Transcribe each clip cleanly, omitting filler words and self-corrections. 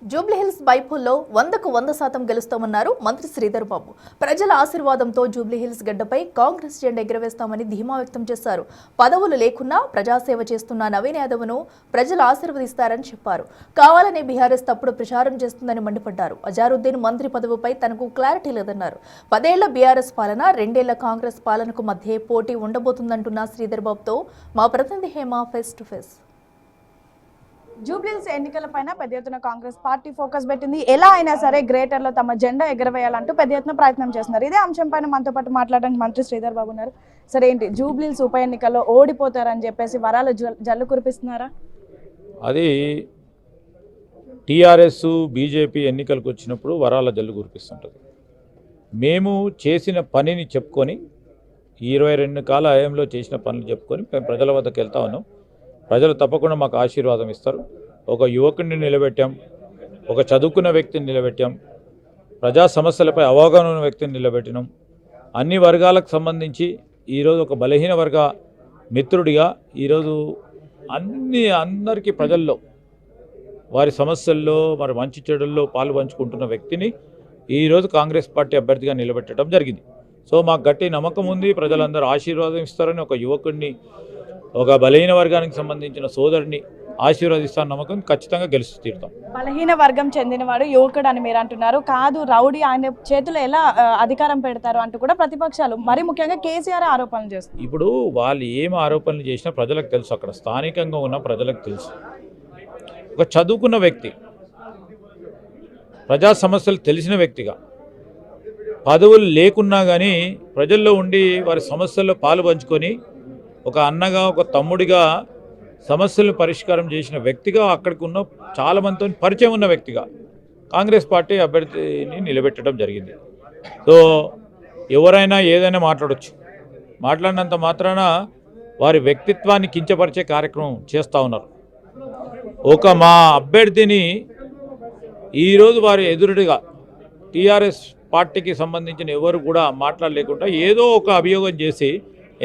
జూబ్లీహిల్స్ బైపోల్లో 100కు 100% గెలుస్తామన్నారు మంత్రి శ్రీధర్ బాబు. ప్రజల ఆశీర్వాదంతో జూబ్లీహిల్స్ గడ్డపై కాంగ్రెస్ జెండా ఎగురవేస్తామని ధీమా వ్యక్తం చేశారు. పదవులు లేకున్నా ప్రజాసేవ చేస్తున్న నవీన్ యాదవ్ను ప్రజలు ఆశీర్వదిస్తారని చెప్పారు. కావాలనే బీఆర్ఎస్ తప్పుడు ప్రచారం చేస్తుందని మండిపడ్డారు. అజారుద్దీన్ మంత్రి పదవిపై తనకు క్లారిటీ లేదన్నారు. 10 ఏళ్ల బీఆర్ఎస్ పాలన, 2 ఏళ్ల కాంగ్రెస్ పాలనకు మధ్య పోటీ ఉండబోతుందంటున్న శ్రీధర్ బాబుతో మా ప్రతినిధి Hema face to face. Jubilee Hills ఎన్నికలపైన పెద్ద ఎత్తున కాంగ్రెస్ పార్టీ ఫోకస్ పెట్టింది. ఎలా అయినా సరే గ్రేటర్లో తమ జెండా ఎగరవేయాలంటూ పెద్ద ఎత్తున ప్రయత్నం చేస్తున్నారు. ఇదే అంశంపైన మనతో పాటు మాట్లాడడానికి మంత్రి శ్రీధర్ బాబు ఉన్నారు. సరే, ఏంటి జూబ్లీహిల్స్ ఉప ఎన్నికల్లో ఓడిపోతారని చెప్పేసి వరాలు జల్లు కురిపిస్తున్నారా? అది టీఆర్ఎస్ బీజేపీ ఎన్నికలకు వచ్చినప్పుడు వరాల జల్లు కురిపిస్తుంటుంది. మేము చేసిన పనిని చెప్పుకొని 22 కాల హయాంలో చేసిన పనులు చెప్పుకొని మేము ప్రజల వద్దకు వెళ్తా ఉన్నాం. ప్రజలు తప్పకుండా మాకు ఆశీర్వాదం ఇస్తారు. ఒక యువకుడిని నిలబెట్టాం, ఒక చదువుకున్న వ్యక్తిని నిలబెట్టాం, ప్రజా సమస్యలపై అవగాహన ఉన్న వ్యక్తిని నిలబెట్టినాం. అన్ని వర్గాలకు సంబంధించి ఈరోజు ఒక బలహీన వర్గ మిత్రుడిగా ఈరోజు అందరికీ ప్రజల్లో వారి సమస్యల్లో మరి మంచి చెడుల్లో పాలు పంచుకుంటున్న వ్యక్తిని ఈరోజు కాంగ్రెస్ పార్టీ అభ్యర్థిగా నిలబెట్టడం జరిగింది. సో మాకు గట్టి నమ్మకం ఉంది, ప్రజలందరూ ఆశీర్వాదం ఇస్తారని. ఒక యువకుడిని, ఒక బలహీన వర్గానికి సంబంధించిన సోదరుని ఆశీర్వదిస్తాను నమ్మకం, ఖచ్చితంగా గెలిచి తీరుతాం. బలహీన వర్గం చెందినవాడు యువకుడు అని మీరు అంటున్నారు. కాదు, రౌడీ ఆయన చేతిలో ఎలా అధికారం పెడతారు అంటూ కూడా ప్రతిపక్షాలు, మరి ముఖ్యంగా కేసీఆర్ ఆరోపణలు చేస్తారు. ఇప్పుడు వాళ్ళు ఏం ఆరోపణలు చేసినా ప్రజలకు తెలుసు, అక్కడ స్థానికంగా ఉన్న ప్రజలకు తెలుసు. ఒక చదువుకున్న వ్యక్తి, ప్రజా సమస్యలు తెలిసిన వ్యక్తిగా, పదవులు లేకున్నా కానీ ప్రజల్లో ఉండి వారి సమస్యల్లో పాలు పంచుకొని ఒక అన్నగా, ఒక తమ్ముడిగా సమస్యలను పరిష్కారం చేసిన వ్యక్తిగా, అక్కడికి ఉన్న చాలామందితో పరిచయం ఉన్న వ్యక్తిగా కాంగ్రెస్ పార్టీ అభ్యర్థిని నిలబెట్టడం జరిగింది. సో ఎవరైనా ఏదైనా మాట్లాడవచ్చు, మాట్లాడినంత మాత్రాన వారి వ్యక్తిత్వాన్ని కించపరిచే కార్యక్రమం చేస్తూ ఉన్నారు. ఒక మా అభ్యర్థిని ఈరోజు వారి ఎదురుగా టీఆర్ఎస్ పార్టీకి సంబంధించిన ఎవరు కూడా మాట్లాడలేకుండా ఏదో ఒక అభియోగం చేసి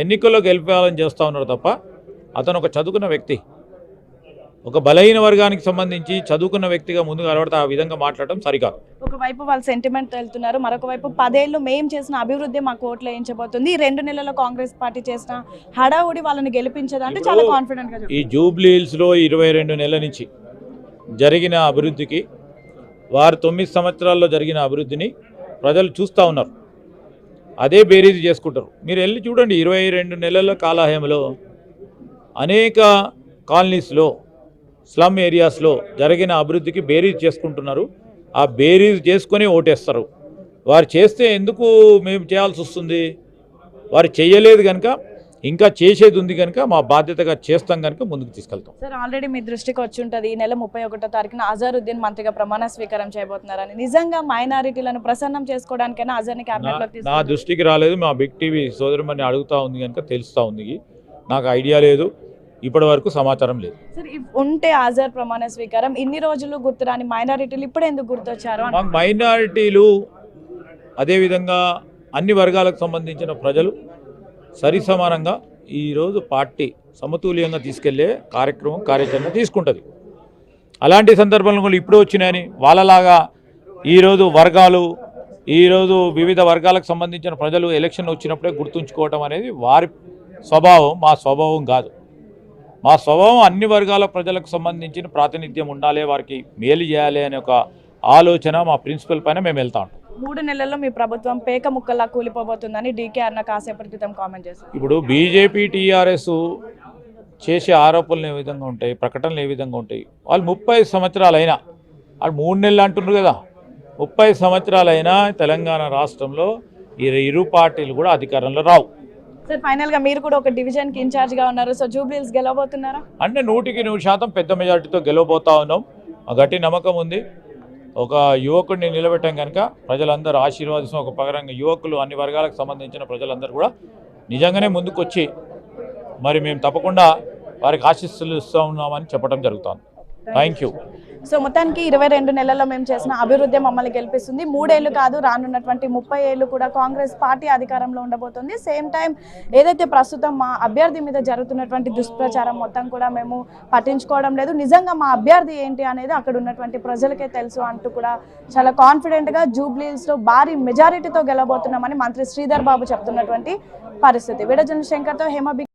ఎన్నికల్లో గెలిపేయాలని చేస్తూ ఉన్నారు తప్ప, అతను ఒక చదువుకున్న వ్యక్తి, ఒక బలహీన వర్గానికి సంబంధించి చదువుకున్న వ్యక్తిగా ముందుకు కనబడితే ఆ విధంగా మాట్లాడటం సరికాదు. ఒకవైపు వాళ్ళు సెంటిమెంట్ వెళ్తున్నారు, మరొక వైపు 10 ఏళ్ళు మేము చేసిన అభివృద్ధి మాకు ఓట్లు వేయించబోతుంది, ఈ 2 నెలల్లో కాంగ్రెస్ పార్టీ చేసిన హడావుడి వాళ్ళని గెలిపించదంటే చాలా కాన్ఫిడెంట్ గా. ఈ జూబ్లీహిల్స్లో 22 నెలల నుంచి జరిగిన అభివృద్ధికి, వారు 9 సంవత్సరాల్లో జరిగిన అభివృద్ధిని ప్రజలు చూస్తూ ఉన్నారు. అదే బేరీజు చేసుకుంటారు. మీరు వెళ్ళి చూడండి, 22 నెలల కాలహయంలో అనేక కాలనీస్లో, స్లమ్ ఏరియాస్లో జరిగిన అభివృద్ధికి బేరీజ్ చేసుకుంటున్నారు. ఆ బేరీజ్ చేసుకొని ఓటేస్తారు. వారు చేస్తే ఎందుకు మేము చేయాల్సి వస్తుంది? వారు చేయలేదు కనుక, ఇంకా చేసేది ఉంది కనుక మా బాధ్యతగా చేస్తాం కనుక ముందుకు తీసుకెళ్తాం. సార్, ఆల్రెడీ మీ దృష్టికి వచ్చి ఉంటుంది, ఈ నెల 31వ తారీఖున అజారుద్దీన్ మంత్రిగా ప్రమాణ స్వీకారం చేయబోతున్నారని. నిజంగా మైనారిటీలను ప్రసన్నం చేసుకోవడానికైనా అజర్ని క్యాబినెట్లోకి నా దృష్టికి రాలేదు. మా బిగ్ టీవీ సోదరుమని అడుగుతూ ఉంది కనుక తెలుస్తూ ఉంది. నాకు ఐడియా లేదు, ఇప్పటి వరకు సమాచారం లేదు. సార్, ఉంటే అజర్ ప్రమాణ స్వీకారం ఇన్ని రోజులు గుర్తురాని మైనారిటీలు ఇప్పుడు ఎందుకు గుర్తొచ్చారు? మాకు మైనారిటీలు, అదేవిధంగా అన్ని వర్గాలకు సంబంధించిన ప్రజలు సరి సమానంగా ఈరోజు పార్టీ సమతుల్యంగా తీసుకెళ్లే కార్యాచరణ తీసుకుంటుంది. అలాంటి సందర్భంలో కూడా ఇప్పుడు వచ్చినాయని వాళ్ళలాగా ఈరోజు వర్గాలు, ఈరోజు వివిధ వర్గాలకు సంబంధించిన ప్రజలు ఎలక్షన్ వచ్చినప్పుడే గుర్తుంచుకోవటం అనేది వారి స్వభావం, మా స్వభావం కాదు. మా స్వభావం అన్ని వర్గాల ప్రజలకు సంబంధించిన ప్రాతినిధ్యం ఉండాలి, వారికి మేలు చేయాలి అనే ఒక ఆలోచన, మా ప్రిన్సిపల్ పైన మేము వెళ్తా ఉంటాం. 3 నెలల్లో మీ ప్రభుత్వం పేక ముక్కల్లా కూలిపోబోతుందని డీకే అన్న కాసేపటి క్రితం కామెంట్ చేశారు. ఇప్పుడు బీజేపీ టీఆర్ఎస్ చేసే ఆరోపణలు ఏ విధంగా ఉంటాయి, ప్రకటనలు ఏ విధంగా ఉంటాయి? వాళ్ళు 30 సంవత్సరాలైనా, వాళ్ళు 3 నెలలు అంటున్నారు కదా, 30 సంవత్సరాలైనా తెలంగాణ రాష్ట్రంలో ఈ ఇరు పార్టీలు కూడా అధికారంలో రావు. సార్, ఫైనల్ గా మీరు కూడా ఒక డివిజన్ కి ఇన్ఛార్జ్ గా ఉన్నారు. సో జూబ్లీహిల్స్ గెలవబోతున్నారా? అంటే 100% పెద్ద మెజార్టీతో గెలవబోతా ఉన్నాం. గట్టి నమ్మకం ఉంది. ఒక యువకుడిని నిలబెట్టాం కనుక ప్రజలందరూ ఆశీర్వాదిస్తాం. ఒక పగరంగా యువకులు, అన్ని వర్గాలకు సంబంధించిన ప్రజలందరూ కూడా నిజంగానే ముందుకొచ్చి మరి మేము తప్పకుండా వారికి ఆశీస్సులు ఇస్తూ ఉన్నామని చెప్పడం జరుగుతుంది. Thank you. సో మొత్తానికి 22 నెలల్లో మేము చేసిన అభివృద్ధి మమ్మల్ని గెలిపిస్తుంది. 3 ఏళ్ళు కాదు, రానున్నటువంటి 30 ఏళ్ళు కూడా కాంగ్రెస్ పార్టీ అధికారంలో ఉండబోతుంది. సేమ్ టైం ఏదైతే ప్రస్తుతం మా అభ్యర్థి మీద జరుగుతున్నటువంటి దుష్ప్రచారం మొత్తం కూడా మేము పట్టించుకోవడం లేదు. నిజంగా మా అభ్యర్థి ఏంటి అనేది అక్కడ ఉన్నటువంటి ప్రజలకే తెలుసు అంటూ కూడా చాలా కాన్ఫిడెంట్గా జూబ్లీహిల్స్లో భారీ మెజారిటీతో గెలవబోతున్నామని మంత్రి శ్రీధర్ బాబు చెప్తున్నటువంటి పరిస్థితి. వీడియో జర్నలిస్ట్ శంకర్తో హేమ.